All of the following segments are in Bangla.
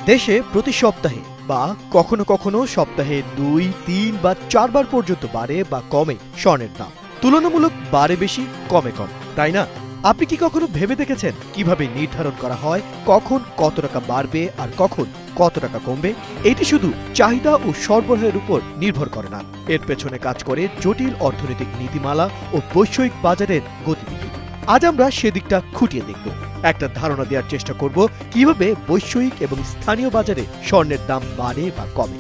দেশে প্রতি সপ্তাহে বা কখনো কখনো সপ্তাহে 2, 3 বা 4 বার পর্যন্ত বাড়ে বা কমে স্বর্ণের দাম। তুলনামূলক বাড়ে বেশি, কমে কম, তাই না? আপনি কি কখনো ভেবে দেখেছেন কিভাবে নির্ধারণ করা হয় কখন কত টাকা বাড়বে আর কখন কত টাকা কমবে? এটি শুধু চাহিদা ও সরবরাহের উপর নির্ভর করে না, এর পেছনে কাজ করে জটিল অর্থনৈতিক নীতিমালা ও বৈশ্বিক বাজারের গতিবিধি। আজ আমরা সেদিকটা খুঁটিয়ে দেখব, একটা ধারণা দেওয়ার চেষ্টা করব কিভাবে বৈশ্বিক এবং স্থানীয় বাজারে স্বর্ণের দাম বাড়ে বা কমে।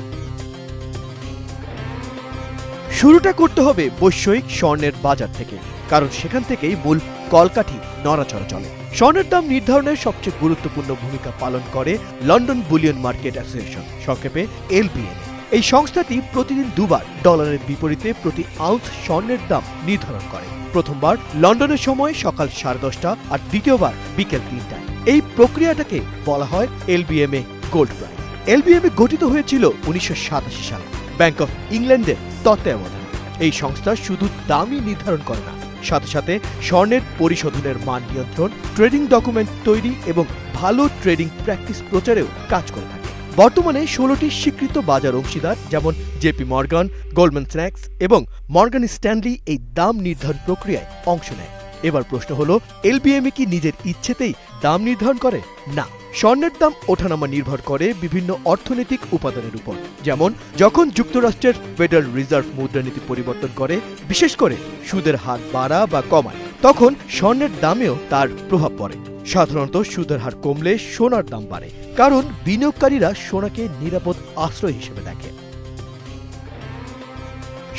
শুরুটা করতে হবে বৈশ্বিক স্বর্ণের বাজার থেকে, কারণ সেখান থেকেই মূল কলকাঠি নড়াচড়া চলে। স্বর্ণের দাম নির্ধারণের সবচেয়ে গুরুত্বপূর্ণ ভূমিকা পালন করে লন্ডন বুলিয়ন মার্কেট অ্যাসোসিয়েশন, সংক্ষেপে LBMA। এই সংস্থাটি প্রতিদিন দুবার ডলারের বিপরীতে প্রতি আউন্স স্বর্ণের দাম নির্ধারণ করে। প্রথমবার লন্ডনের সময় সকাল 10:30 আর দ্বিতীয়বার বিকেল 3টায়। এই প্রক্রিয়াটাকে বলা হয় LBMA গোল্ড প্রাইস। LBMA গঠিত হয়েছিল 1987 সালে ব্যাংক অফ ইংল্যান্ডের তত্ত্বাবধানে। এই সংস্থা শুধু দামই নির্ধারণ করে না, সাথে সাথে স্বর্ণের পরিশোধনের মান নিয়ন্ত্রণ, ট্রেডিং ডকুমেন্ট তৈরি এবং ভালো ট্রেডিং প্র্যাকটিস প্রচারেও কাজ করে থাকে। বর্তমানে 16টি স্বীকৃত বাজার অংশীদার যেমন জেপি মর্গান, গোল্ডম্যান স্যাক্স এবং মর্গান স্ট্যানলি এই দাম নির্ধারণ প্রক্রিয়ায় অংশ নেয়। এবার প্রশ্ন হলো, LBMA কি নিজের ইচ্ছেতেই দাম নির্ধারণ করে? না, স্বর্ণের দাম ওঠানামা নির্ভর করে বিভিন্ন অর্থনৈতিক উপাদানের উপর। যেমন যখন যুক্তরাষ্ট্রের ফেডারেল রিজার্ভ মুদ্রানীতি পরিবর্তন করে, বিশেষ করে সুদের হার বাড়া বা কমায়, তখন স্বর্ণের দামেও তার প্রভাব পড়ে। সাধারণত সুদের হার কমলে সোনার দাম বাড়ে, কারণ বিনিয়োগকারীরা সোনাকে নিরাপদ আশ্রয় হিসেবে দেখে।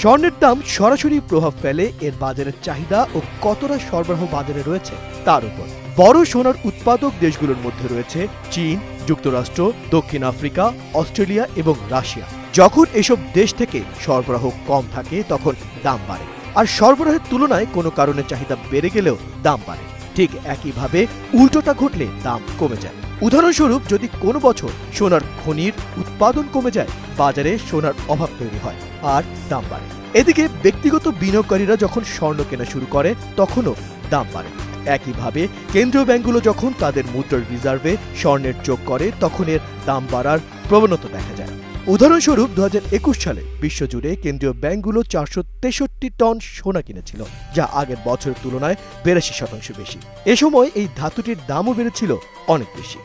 স্বর্ণের দাম সরাসরি প্রভাব ফেলে এর বাজারের চাহিদা ও কতটা সরবরাহ বাজারে রয়েছে তার উপর। বড় সোনার উৎপাদক দেশগুলোর মধ্যে রয়েছে চীন, যুক্তরাষ্ট্র, দক্ষিণ আফ্রিকা, অস্ট্রেলিয়া এবং রাশিয়া। যখন এসব দেশ থেকে সরবরাহ কম থাকে তখন দাম বাড়ে, আর সরবরাহের তুলনায় কোনো কারণে চাহিদা বেড়ে গেলেও দাম বাড়ে। ঠিক একইভাবে উল্টোটা ঘটলে দাম কমে যায়। উদাহরণস্বরূপ, যদি কোনো বছর সোনার খনির উৎপাদন কমে যায়, বাজারে সোনার অভাব তৈরি হয় আর দাম বাড়ে। এদিকে ব্যক্তিগত বিনিয়োগকারীরা যখন স্বর্ণ কেনা শুরু করে তখনও দাম বাড়ে। একইভাবে কেন্দ্রীয় ব্যাংকগুলো যখন তাদের মুদ্রার রিজার্ভে স্বর্ণের যোগ করে তখন এর দাম বাড়ার প্রবণতা দেখা যায়। উদাহরণস্বরূপ 2021 সালে বিশ্বজুড়ে কেন্দ্রীয় ব্যাংকগুলো 463 টন সোনা কিনেছিল, যা আগের বছরের তুলনায় 82% বেশি। এ সময় এই ধাতুটির দামও বেড়েছিল অনেক বেশি।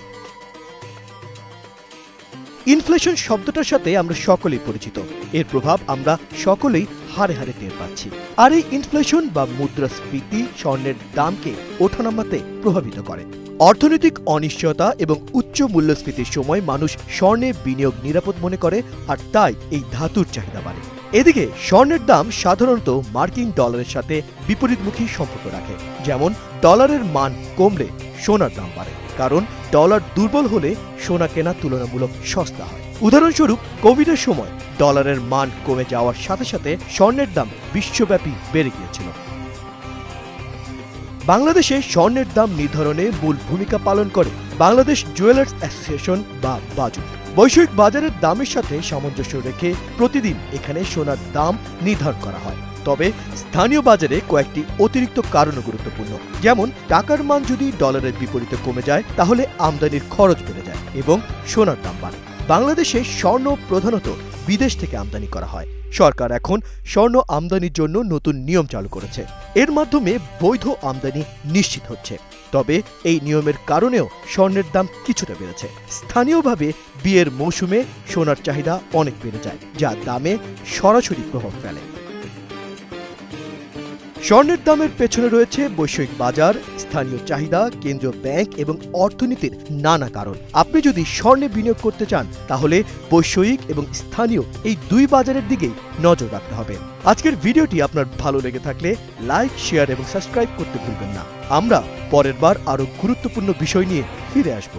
ইনফ্লেশন শব্দটার সাথে আমরা সকলেই পরিচিত। এর প্রভাব আমরা সকলেই হারে হারে টের পাচ্ছি। আর এই ইনফ্লেশন বা মুদ্রাস্ফীতি স্বর্ণের দামকে ওঠানামাতে প্রভাবিত করে। অর্থনৈতিক অনিশ্চয়তা এবং উচ্চ মূল্যস্ফীতির সময় মানুষ স্বর্ণে বিনিয়োগ নিরাপদ মনে করে, আর তাই এই ধাতুর চাহিদা বাড়ে। এদিকে স্বর্ণের দাম সাধারণত মার্কিন ডলারের সাথে বিপরীতমুখী সম্পর্ক রাখে। যেমন ডলারের মান কমলে সোনার দাম বাড়ে, কারণ ডলার দুর্বল হলে সোনা কেনা তুলনামূলক সস্তা হয়। উদাহরণস্বরূপ, কোভিডের সময় ডলারের মান কমে যাওয়ার সাথে সাথে স্বর্ণের দাম বিশ্বব্যাপী বেড়ে গিয়েছিল। বাংলাদেশে স্বর্ণের দাম নির্ধারণে মূল ভূমিকা পালন করে বাংলাদেশ জুয়েলার্স অ্যাসোসিয়েশন বা বাজু। বৈশ্বিক বাজারের দামের সাথে সামঞ্জস্য রেখে প্রতিদিন এখানে সোনার দাম নির্ধারণ করা হয়। তবে স্থানীয় বাজারে কয়েকটি অতিরিক্ত কারণও গুরুত্বপূর্ণ। যেমন টাকার মান যদি ডলারের বিপরীতে কমে যায় তাহলে আমদানির খরচ বেড়ে যায় এবং সোনার দাম বাড়ে। বাংলাদেশে স্বর্ণ প্রধানত বিদেশ থেকে আমদানি করা হয়। সরকার এখন স্বর্ণ আমদানির জন্য নতুন নিয়ম চালু করেছে। এর মাধ্যমে বৈধ আমদানি নিশ্চিত হচ্ছে। তবে এই নিয়মের কারণেও স্বর্ণের দাম কিছুটা বেড়েছে। স্থানীয়ভাবে বিয়ের মৌসুমে সোনার চাহিদা অনেক বেড়ে যায়, যা দামে সরাসরি প্রভাব ফেলে। স্বর্ণের দামের পেছনে রয়েছে বৈশ্বিক বাজার, স্থানীয় চাহিদা, কেন্দ্রীয় ব্যাংক এবং অর্থনীতির নানা কারণ। আপনি যদি স্বর্ণে বিনিয়োগ করতে চান তাহলে বৈশ্বিক এবং স্থানীয় এই দুই বাজারের দিকেই নজর রাখতে হবে। আজকের ভিডিওটি আপনার ভালো লেগে থাকলে লাইক, শেয়ার এবং সাবস্ক্রাইব করতে ভুলবেন না। আমরা পরের বার আরো গুরুত্বপূর্ণ বিষয় নিয়ে ফিরে আসব।